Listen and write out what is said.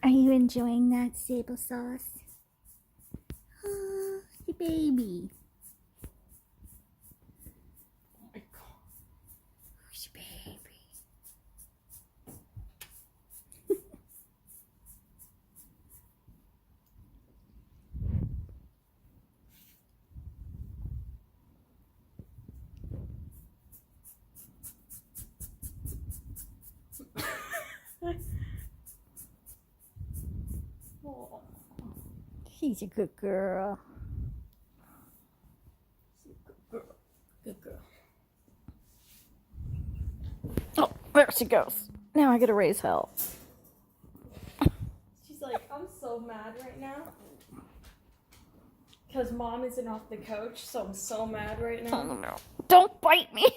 Are you enjoying that Sable sauce? Oh, the baby. Oh my god. Who's your baby? Oh. She's a good girl. Good girl. Good girl. Oh, there she goes. Now I gotta raise hell. She's like, I'm so mad right now. Because mom isn't off the couch, so I'm so mad right Oh now. no. Don't bite me.